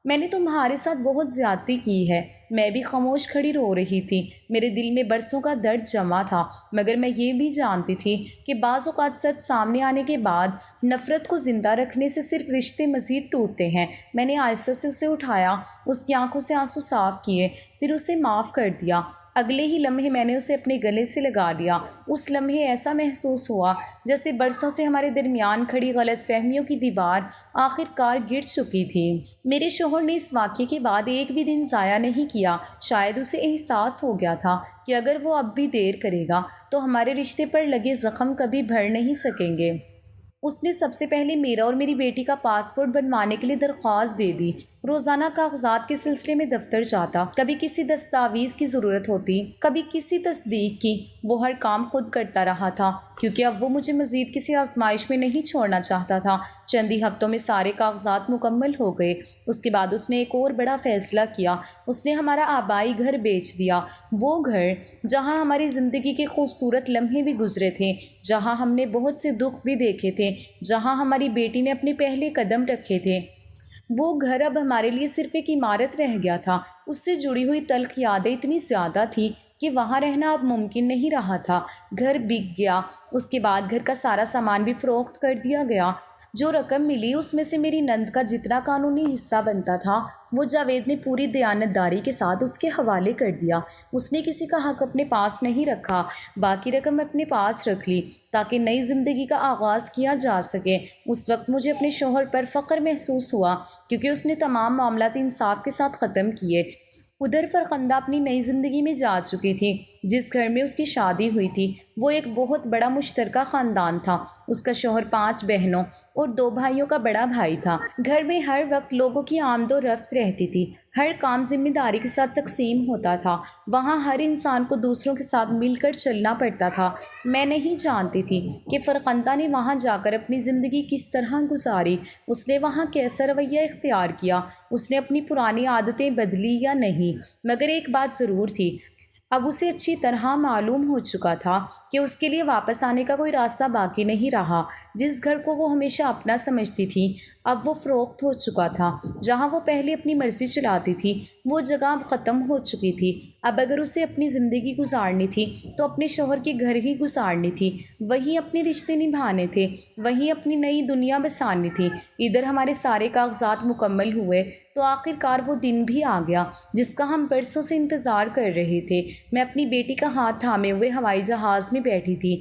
میں نے تمہارے ساتھ بہت زیادتی کی ہے۔ میں بھی خاموش کھڑی رو رہی تھی۔ میرے دل میں برسوں کا درد جمع تھا، مگر میں یہ بھی جانتی تھی کہ بعض اوقات سچ سامنے آنے کے بعد نفرت کو زندہ رکھنے سے صرف رشتے مزید ٹوٹتے ہیں۔ میں نے آہستہ سے اسے اٹھایا، اس کی آنکھوں سے آنسو صاف کیے، پھر اسے معاف کر دیا۔ اگلے ہی لمحے میں نے اسے اپنے گلے سے لگا لیا۔ اس لمحے ایسا محسوس ہوا جیسے برسوں سے ہمارے درمیان کھڑی غلط فہمیوں کی دیوار آخر کار گر چکی تھی۔ میرے شوہر نے اس واقعے کے بعد ایک بھی دن ضائع نہیں کیا۔ شاید اسے احساس ہو گیا تھا کہ اگر وہ اب بھی دیر کرے گا تو ہمارے رشتے پر لگے زخم کبھی بھر نہیں سکیں گے۔ اس نے سب سے پہلے میرا اور میری بیٹی کا پاسپورٹ بنوانے کے لیے درخواست دے دی۔ روزانہ کاغذات کے سلسلے میں دفتر جاتا، کبھی کسی دستاویز کی ضرورت ہوتی، کبھی کسی تصدیق کی۔ وہ ہر کام خود کرتا رہا تھا، کیونکہ اب وہ مجھے مزید کسی آزمائش میں نہیں چھوڑنا چاہتا تھا۔ چند ہی ہفتوں میں سارے کاغذات مکمل ہو گئے۔ اس کے بعد اس نے ایک اور بڑا فیصلہ کیا۔ اس نے ہمارا آبائی گھر بیچ دیا، وہ گھر جہاں ہماری زندگی کے خوبصورت لمحے بھی گزرے تھے، جہاں ہم نے بہت سے دکھ بھی دیکھے تھے، جہاں ہماری بیٹی نے اپنے پہلے قدم رکھے تھے۔ وہ گھر اب ہمارے لیے صرف ایک عمارت رہ گیا تھا۔ اس سے جڑی ہوئی تلخ یادیں اتنی زیادہ تھی کہ وہاں رہنا اب ممکن نہیں رہا تھا۔ گھر بک گیا۔ اس کے بعد گھر کا سارا سامان بھی فروخت کر دیا گیا۔ جو رقم ملی اس میں سے میری نند کا جتنا قانونی حصہ بنتا تھا وہ جاوید نے پوری دیانتداری کے ساتھ اس کے حوالے کر دیا۔ اس نے کسی کا حق اپنے پاس نہیں رکھا، باقی رقم اپنے پاس رکھ لی تاکہ نئی زندگی کا آغاز کیا جا سکے۔ اس وقت مجھے اپنے شوہر پر فخر محسوس ہوا کیونکہ اس نے تمام معاملات انصاف کے ساتھ ختم کیے۔ ادھر فرخندہ اپنی نئی زندگی میں جا چکی تھی۔ جس گھر میں اس کی شادی ہوئی تھی وہ ایک بہت بڑا مشترکہ خاندان تھا۔ اس کا شوہر 5 بہنوں اور 2 بھائیوں کا بڑا بھائی تھا۔ گھر میں ہر وقت لوگوں کی آمد و رفت رہتی تھی، ہر کام ذمہ داری کے ساتھ تقسیم ہوتا تھا، وہاں ہر انسان کو دوسروں کے ساتھ مل کر چلنا پڑتا تھا۔ میں نہیں جانتی تھی کہ فرخندہ نے وہاں جا کر اپنی زندگی کس طرح گزاری، اس نے وہاں کیسا رویہ اختیار کیا، اس نے اپنی پرانی عادتیں بدلی یا نہیں، مگر ایک بات ضرور تھی، اب اسے اچھی طرح معلوم ہو چکا تھا کہ اس کے لیے واپس آنے کا کوئی راستہ باقی نہیں رہا۔ جس گھر کو وہ ہمیشہ اپنا سمجھتی تھی اب وہ فروخت ہو چکا تھا۔ جہاں وہ پہلے اپنی مرضی چلاتی تھی وہ جگہ اب ختم ہو چکی تھی۔ اب اگر اسے اپنی زندگی گزارنی تھی تو اپنے شوہر کے گھر ہی گزارنی تھی، وہیں اپنے رشتے نبھانے تھے، وہیں اپنی نئی دنیا بسانی تھی۔ ادھر ہمارے سارے کاغذات مکمل ہوئے تو آخر کار وہ دن بھی آ گیا جس کا ہم برسوں سے انتظار کر رہے تھے۔ میں اپنی بیٹی کا ہاتھ تھامے ہوئے ہوائی جہاز میں بیٹھی تھی،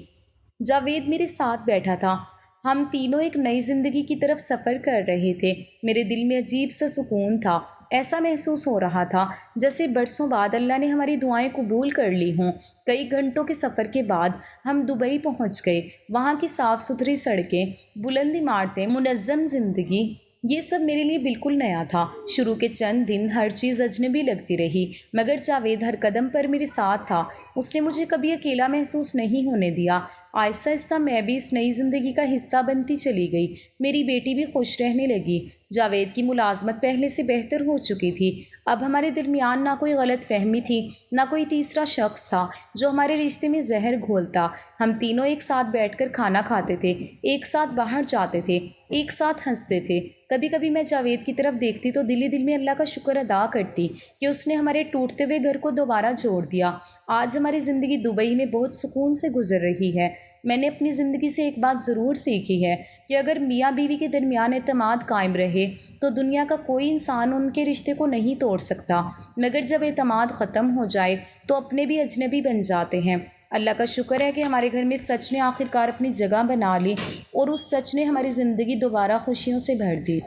جاوید میرے ساتھ بیٹھا تھا۔ ہم تینوں ایک نئی زندگی کی طرف سفر کر رہے تھے۔ میرے دل میں عجیب سا سکون تھا، ایسا محسوس ہو رہا تھا جیسے برسوں بعد اللہ نے ہماری دعائیں قبول کر لی ہوں۔ کئی گھنٹوں کے سفر کے بعد ہم دبئی پہنچ گئے۔ وہاں کی صاف ستھری سڑکیں، بلند عمارتیں، منظم زندگی، یہ سب میرے لیے بالکل نیا تھا۔ شروع کے چند دن ہر چیز اجنبی لگتی رہی، مگر جاوید ہر قدم پر میرے ساتھ تھا۔ اس نے مجھے کبھی اکیلا محسوس نہیں ہونے دیا۔ آہستہ آہستہ میں بھی اس نئی زندگی کا حصہ بنتی چلی گئی۔ میری بیٹی بھی خوش رہنے لگی۔ جاوید کی ملازمت پہلے سے بہتر ہو چکی تھی۔ اب ہمارے درمیان نہ کوئی غلط فہمی تھی، نہ کوئی تیسرا شخص تھا جو ہمارے رشتے میں زہر گھولتا۔ ہم تینوں ایک ساتھ بیٹھ کر کھانا کھاتے تھے، ایک ساتھ باہر جاتے تھے، ایک ساتھ ہنستے تھے۔ کبھی کبھی میں جاوید کی طرف دیکھتی تو دل ہی دل میں اللہ کا شکر ادا کرتی کہ اس نے ہمارے ٹوٹتے ہوئے گھر کو دوبارہ جوڑ دیا۔ آج ہماری زندگی دبئی میں بہت سکون سے گزر رہی ہے۔ میں نے اپنی زندگی سے ایک بات ضرور سیکھی ہے کہ اگر میاں بیوی کے درمیان اعتماد قائم رہے تو دنیا کا کوئی انسان ان کے رشتے کو نہیں توڑ سکتا، مگر جب اعتماد ختم ہو جائے تو اپنے بھی اجنبی بن جاتے ہیں۔ اللہ کا شکر ہے کہ ہمارے گھر میں سچ نے آخر کار اپنی جگہ بنا لی اور اس سچ نے ہماری زندگی دوبارہ خوشیوں سے بھر دی۔